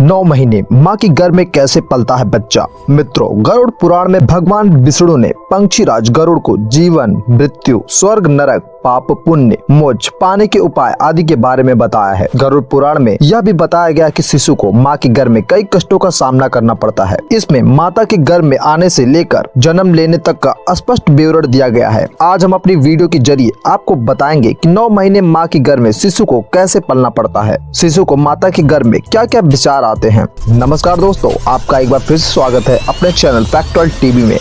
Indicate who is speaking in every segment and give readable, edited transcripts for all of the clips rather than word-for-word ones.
Speaker 1: 9 महीने माँ की गर्भ में कैसे पलता है बच्चा। मित्रों, गरुड़ पुराण में भगवान विष्णु ने पंक्षीराज गरुड़ को जीवन, मृत्यु, स्वर्ग, नरक, पाप, पुण्य, मोक्ष पाने के उपाय आदि के बारे में बताया है। गरुड़ पुराण में यह भी बताया गया कि शिशु को माँ के गर्भ में कई कष्टों का सामना करना पड़ता है। इसमें माता के गर्भ में आने से लेकर जन्म लेने तक का स्पष्ट विवरण दिया गया है। आज हम अपनी वीडियो के जरिए आपको बताएंगे कि 9 महीने माँ के गर्भ में शिशु को कैसे पलना पड़ता है, शिशु को माता के गर्भ में क्या क्या विचार आते हैं। नमस्कार दोस्तों, आपका एक बार फिर से स्वागत है अपने चैनल फैक्टवर्ल्ड टीवी में।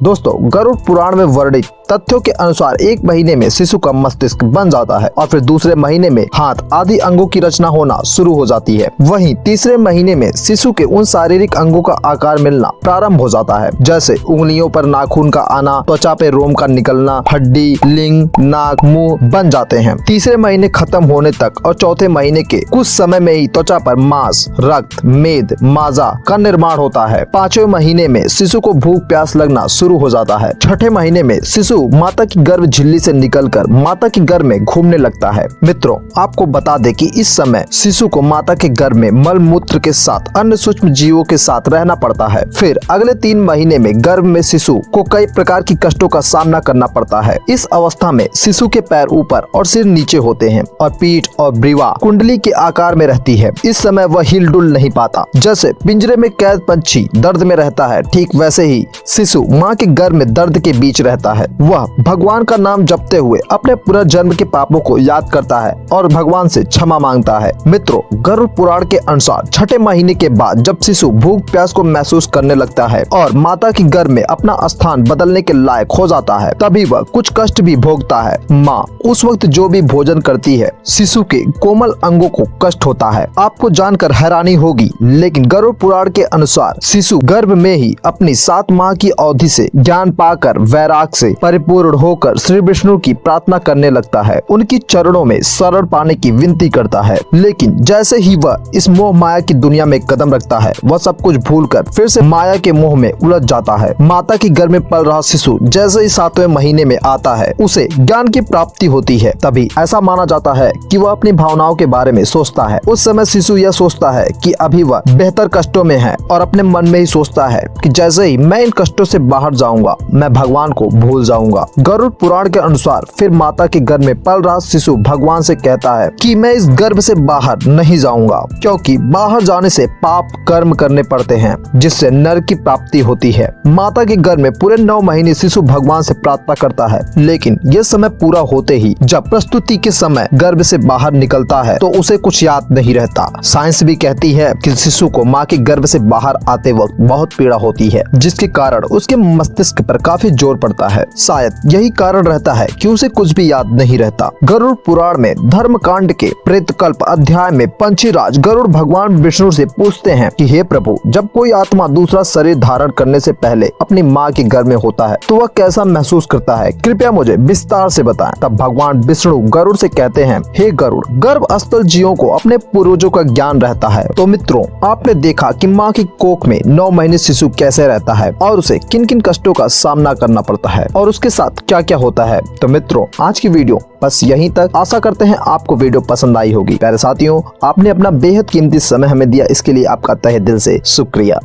Speaker 1: दोस्तों, गरुड़ पुराण में वर्णित तथ्यों के अनुसार 1 महीने में शिशु का मस्तिष्क बन जाता है और फिर दूसरे महीने में हाथ आदि अंगों की रचना होना शुरू हो जाती है। वहीं तीसरे महीने में शिशु के उन शारीरिक अंगों का आकार मिलना प्रारंभ हो जाता है, जैसे उंगलियों पर नाखून का आना, त्वचा पे रोम का निकलना, हड्डी, लिंग, नाक, मुंह बन जाते हैं। तीसरे महीने खत्म होने तक और चौथे महीने के कुछ समय में ही त्वचा पर मांस, रक्त, मेद, माजा का निर्माण होता है। 5वें महीने में शिशु को भूख प्यास लगना शुरू हो जाता है। 6ठे महीने में शिशु माता की गर्भ झिल्ली से निकलकर माता की गर्भ में घूमने लगता है। मित्रों, आपको बता दें कि इस समय शिशु को माता के गर्भ में मल मूत्र के साथ अन्य सूक्ष्म जीवों के साथ रहना पड़ता है। फिर अगले 3 महीने में गर्भ में शिशु को कई प्रकार की कष्टों का सामना करना पड़ता है। इस अवस्था में शिशु के पैर ऊपर और सिर नीचे होते हैं और पीठ और ग्रीवा कुंडली के आकार में रहती है। इस समय वह हिल डुल नहीं पाता। जैसे पिंजरे में कैद पंछी दर्द में रहता है, ठीक वैसे ही शिशु माँ के गर्भ में दर्द के बीच रहता है। वह भगवान का नाम जपते हुए अपने पुनर्जन्म के पापों को याद करता है और भगवान से क्षमा मांगता है। मित्रों, गरुड़ पुराण के अनुसार 6ठे महीने के बाद जब शिशु भूख प्यास को महसूस करने लगता है और माता की गर्भ में अपना स्थान बदलने के लायक हो जाता है, तभी वह कुछ कष्ट भी भोगता है। माँ उस वक्त जो भी भोजन करती है, शिशु के कोमल अंगों को कष्ट होता है। आपको जानकर हैरानी होगी, लेकिन गरुड़ पुराण के अनुसार शिशु गर्भ में ही अपनी 7 माह की अवधि से ज्ञान पाकर वैराग से परिपूर्ण होकर श्री विष्णु की प्रार्थना करने लगता है। उनकी चरणों में शरण पाने की विनती करता है। लेकिन जैसे ही वह इस मोह माया की दुनिया में कदम रखता है, वह सब कुछ भूलकर फिर से माया के मोह में उलझ जाता है। माता की गर्भ में पल रहा शिशु जैसे ही 7वें महीने में आता है, उसे ज्ञान की प्राप्ति होती है। तभी ऐसा माना जाता है कि वह अपनी भावनाओं के बारे में सोचता है। उस समय शिशु यह सोचता है कि अभी वह बेहतर कष्टों में है और अपने मन में ही सोचता है कि जैसे ही मैं इन कष्टों से बाहर जाऊंगा, मैं भगवान को भूल जाऊंगा। गरुड़ पुराण के अनुसार फिर माता के गर्भ में पल रहा शिशु भगवान से कहता है कि मैं इस गर्भ से बाहर नहीं जाऊंगा, क्योंकि बाहर जाने से पाप कर्म करने पड़ते हैं, जिससे नरक की प्राप्ति होती है। माता के गर्भ में पूरे 9 महीने शिशु भगवान से प्रार्थना करता है, लेकिन यह समय पूरा होते ही जब प्रस्तुति के समय गर्भ से बाहर निकलता है तो उसे कुछ याद नहीं रहता। साइंस भी कहती है कि शिशु को माँ के गर्भ से बाहर आते वक्त बहुत पीड़ा होती है, जिसके कारण उसके मस्तिष्क पर काफी जोर पड़ता है। शायद यही कारण रहता है कि उसे कुछ भी याद नहीं रहता। गरुड़ पुराण में धर्मकांड के प्रेतकल्प अध्याय में पंक्षीराज गरुड़ भगवान विष्णु से पूछते हैं कि हे प्रभु, जब कोई आत्मा दूसरा शरीर धारण करने से पहले अपनी माँ के गर्भ में होता है तो वह कैसा महसूस करता है, कृपया मुझे विस्तार से बताएं। तब भगवान विष्णु गरुड़ से कहते हैं, हे गरुड़, गर्भस्थल जीवों को अपने पूर्वजों का ज्ञान रहता है। तो मित्रों, आपने देखा कि माँ की कोख में 9 महीने शिशु कैसे रहता है और उसे किन किन कष्टों का सामना करना पड़ता है और उसके साथ क्या क्या होता है। तो मित्रों, आज की वीडियो बस यहीं तक। आशा करते हैं आपको वीडियो पसंद आई होगी। प्यारे साथियों, आपने अपना बेहद कीमती समय हमें दिया, इसके लिए आपका तहे दिल से शुक्रिया।